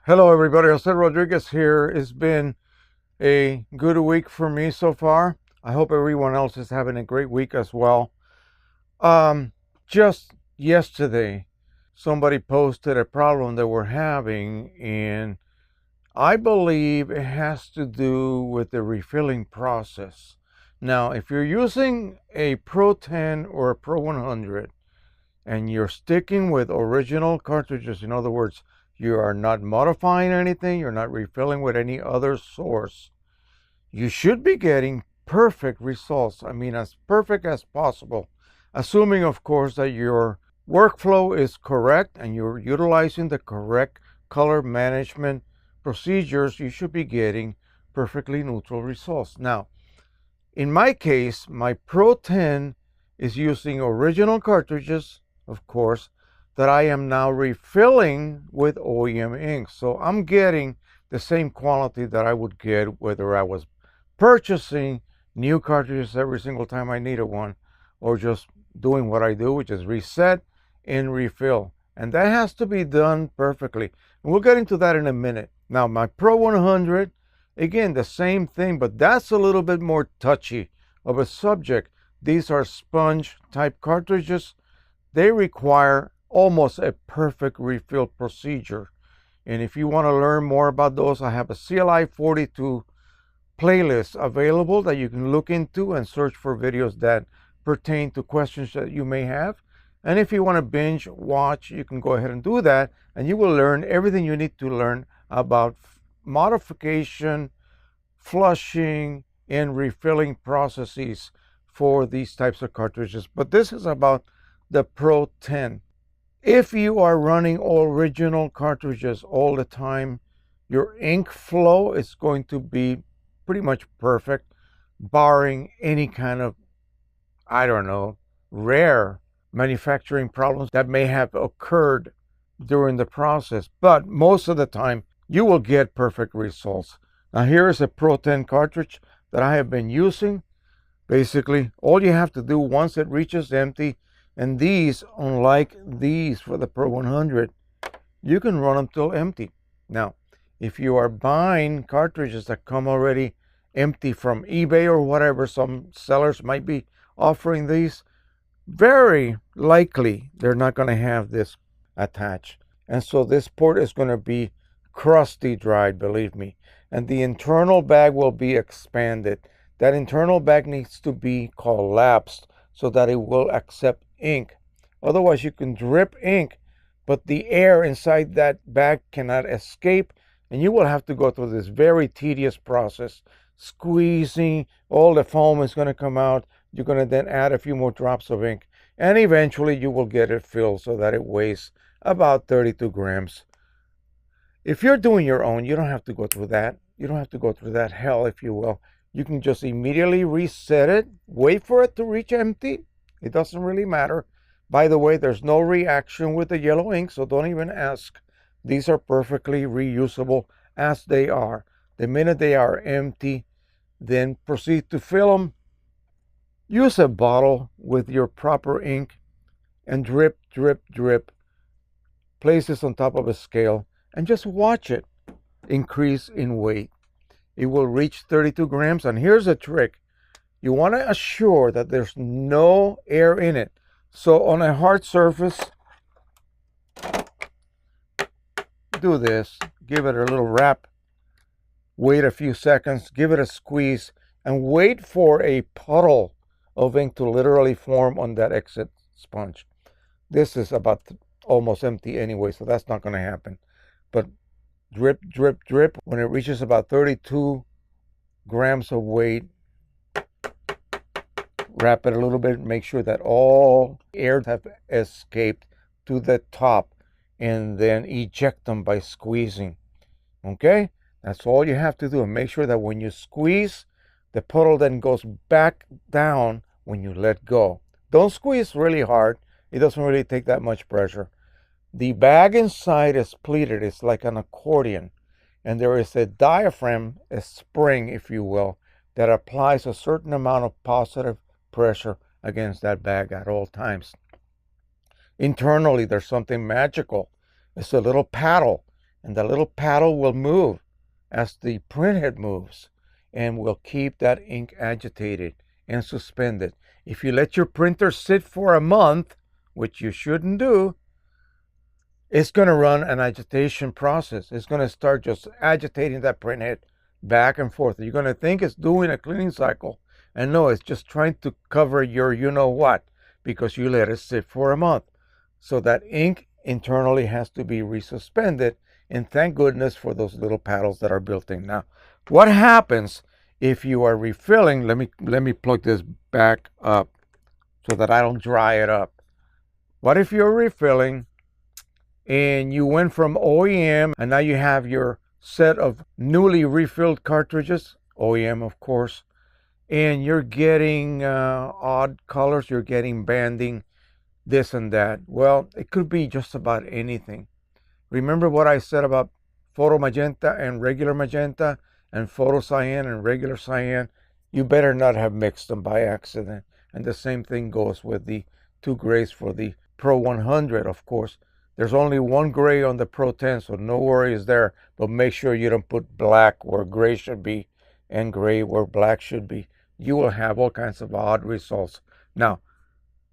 Hello everybody, Jose Rodriguez here. It's been a good week for me so far. I hope everyone else is having a great week as well. Just yesterday, somebody posted a problem that we're having, and I believe it has to do with the refilling process. Now, if you're using a Pro 10 or a Pro 100 and you're sticking with original cartridges, in other words, you are not modifying anything, you're not refilling with any other source, you should be getting perfect results. I mean, as perfect as possible, assuming, of course, that your workflow is correct and you're utilizing the correct color management procedures. You should be getting perfectly neutral results. Now, in my case, my Pro 10 is using original cartridges, of course, that I am now refilling with OEM ink. So I'm getting the same quality that I would get whether I was purchasing new cartridges every single time I needed one, or just doing what I do, which is reset and refill. And that has to be done perfectly. And we'll get into that in a minute. Now, my Pro 100, again, the same thing, but that's a little bit more touchy of a subject. These are sponge type cartridges. They require almost a perfect refill procedure. And if you want to learn more about those, I have a CLI-42 playlist available that you can look into and search for videos that pertain to questions that you may have. And if you want to binge watch, you can go ahead and do that, and you will learn everything you need to learn about modification, flushing, and refilling processes for these types of cartridges. But this is about the Pro 10. If you are running original cartridges all the time, your ink flow is going to be pretty much perfect, barring any kind of, I don't know, rare manufacturing problems that may have occurred during the process. But most of the time, you will get perfect results. Now, here is a Pro 10 cartridge that I have been using. Basically, all you have to do once it reaches empty, and these, unlike these for the Pro 100, you can run them till empty. Now, if you are buying cartridges that come already empty from eBay or whatever, some sellers might be offering these, very likely they're not going to have this attached. And so this port is going to be crusty dried, believe me. And the internal bag will be expanded. That internal bag needs to be collapsed so that it will accept ink. Otherwise, you can drip ink, but the air inside that bag cannot escape, and you will have to go through this very tedious process, squeezing. All the foam is going to come out. You're going to then add a few more drops of ink, and eventually you will get it filled so that it weighs about 32 grams. If you're doing your own, you don't have to go through that. You don't have to go through that hell, if you will. You can just immediately reset it, wait for it to reach empty. It doesn't really matter. By the way, there's no reaction with the yellow ink, so don't even ask. These are perfectly reusable as they are. The minute they are empty, then proceed to fill them. Use a bottle with your proper ink and drip, drip, drip. Place this on top of a scale and just watch it increase in weight. It will reach 32 grams. And here's a trick. You want to assure that there's no air in it. So on a hard surface, do this. Give it a little wrap. Wait a few seconds. Give it a squeeze. And wait for a puddle of ink to literally form on that exit sponge. This is about almost empty anyway, so that's not going to happen. But drip, drip, drip. When it reaches about 32 grams of weight, wrap it a little bit, make sure that all air have escaped to the top, and then eject them by squeezing. Okay? That's all you have to do. And make sure that when you squeeze, the puddle then goes back down when you let go. Don't squeeze really hard. It doesn't really take that much pressure. The bag inside is pleated. It's like an accordion. And there is a diaphragm, a spring, if you will, that applies a certain amount of positive pressure against that bag at all times. Internally, there's something magical. It's a little paddle. and the little paddle will move as the printhead moves and will keep that ink agitated and suspended. If you let your printer sit for a month, which you shouldn't do, it's going to run an agitation process. It's going to start just agitating that printhead back and forth. You're going to think it's doing a cleaning cycle, and no, it's just trying to cover your you-know-what because you let it sit for a month. So that ink internally has to be resuspended, and thank goodness for those little paddles that are built in. Now, what happens if you are refilling? Let me plug this back up so that I don't dry it up. What if you're refilling and you went from OEM and now you have your set of newly refilled cartridges, OEM of course, and you're getting odd colors, you're getting banding, this and that? Well, it could be just about anything. Remember what I said about photo magenta and regular magenta and photo cyan and regular cyan? You better not have mixed them by accident. And the same thing goes with the two grays for the Pro 100, of course. There's only one gray on the Pro 10, so no worries there. But make sure you don't put black where gray should be and gray where black should be. You will have all kinds of odd results. Now,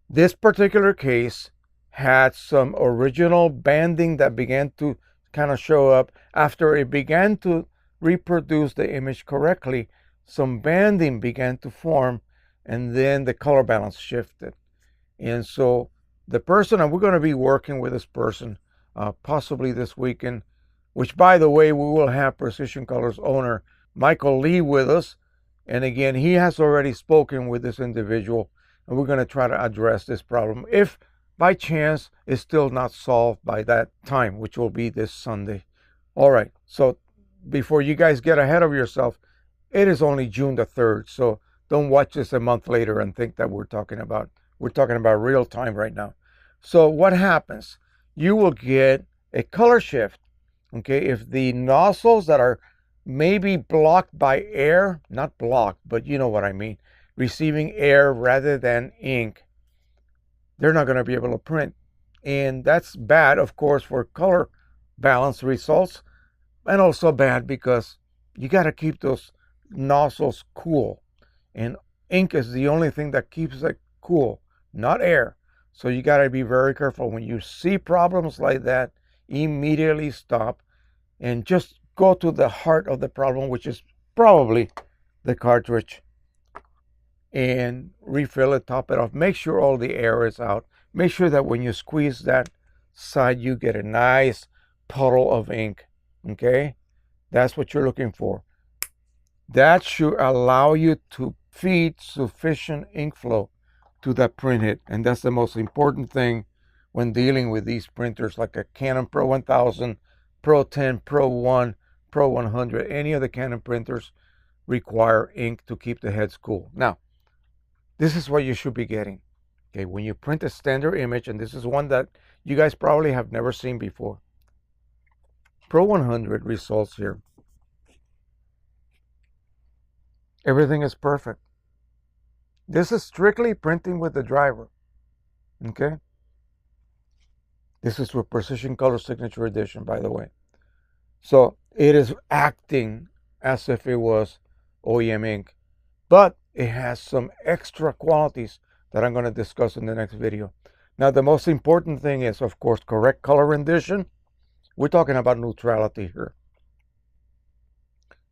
this particular case had some original banding that began to kind of show up after it began to reproduce the image correctly. Some banding began to form, and then the color balance shifted. And so the person, and we're going to be working with this person possibly this weekend, which, by the way, we will have Precisioncolors owner Michael Lee with us. And again, he has already spoken with this individual, and we're going to try to address this problem if by chance it's still not solved by that time, which will be this Sunday. All right, so before you guys get ahead of yourself, it is only June the 3rd, so don't watch this a month later and think that we're talking about real time right now. So what happens? You will get a color shift, okay? If the nozzles that are maybe blocked by air, not blocked, but you know what I mean, receiving air rather than ink, they're not going to be able to print. And that's bad, of course, for color balance results, and also bad because you got to keep those nozzles cool. And ink is the only thing that keeps it cool, not air. So you got to be very careful. When you see problems like that, immediately stop and just go to the heart of the problem, which is probably the cartridge, and refill it, top it off. Make sure all the air is out. Make sure that when you squeeze that side, you get a nice puddle of ink, okay? That's what you're looking for. That should allow you to feed sufficient ink flow to that printhead, and that's the most important thing when dealing with these printers like a Canon Pro-1000, Pro-10, Pro-1, Pro-100. Any of the Canon printers require ink to keep the heads cool. Now, this is what you should be getting. Okay, when you print a standard image, and this is one that you guys probably have never seen before. Pro 100 results here. Everything is perfect. This is strictly printing with the driver. Okay? This is for Precisioncolors Signature Edition, by the way. So it is acting as if it was OEM ink, but it has some extra qualities that I'm going to discuss in the next video. Now, the most important thing is, of course, correct color rendition. We're talking about neutrality here.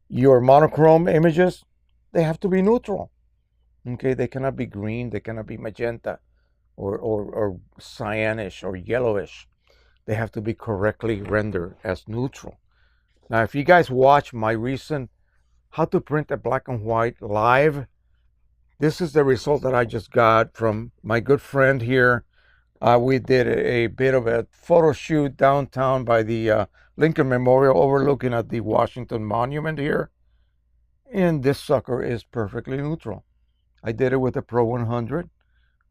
Your monochrome images, they have to be neutral. Okay, they cannot be green, they cannot be magenta or cyanish or yellowish. They have to be correctly rendered as neutral. Now, if you guys watch my recent How to Print a Black and White live, this is the result that I just got from my good friend here. We did a bit of a photo shoot downtown by the Lincoln Memorial overlooking at the Washington Monument here. And this sucker is perfectly neutral. I did it with the Pro 100.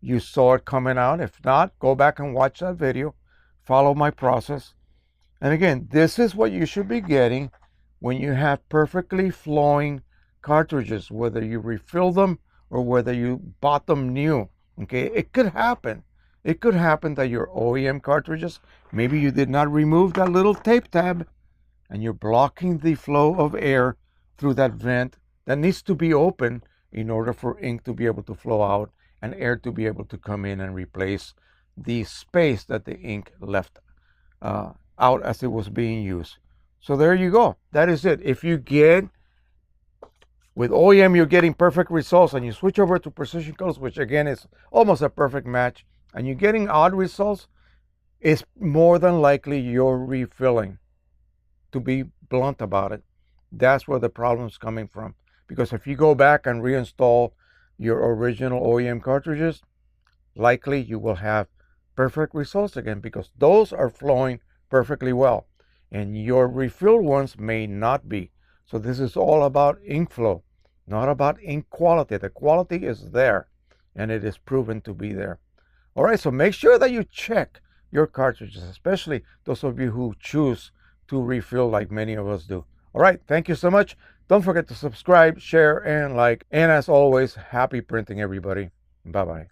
You saw it coming out. If not, go back and watch that video. Follow my process. And again, this is what you should be getting when you have perfectly flowing cartridges, whether you refill them or whether you bought them new. Okay, it could happen. It could happen that your OEM cartridges, maybe you did not remove that little tape tab and you're blocking the flow of air through that vent that needs to be open in order for ink to be able to flow out and air to be able to come in and replace the space that the ink left out as it was being used. So there you go. That is it. If you get, with OEM, you're getting perfect results, and you switch over to Precisioncolors, which again is almost a perfect match, and you're getting odd results, it's more than likely you're refilling. To be blunt about it, that's where the problem's coming from. Because if you go back and reinstall your original OEM cartridges, likely you will have perfect results again, because those are flowing perfectly well, and your refill ones may not be. So this is all about ink flow, not about ink quality. The quality is there, and it is proven to be there. All right, so make sure that you check your cartridges, especially those of you who choose to refill like many of us do. All right, thank you so much. Don't forget to subscribe, share, and like. And as always, happy printing, everybody. Bye-bye.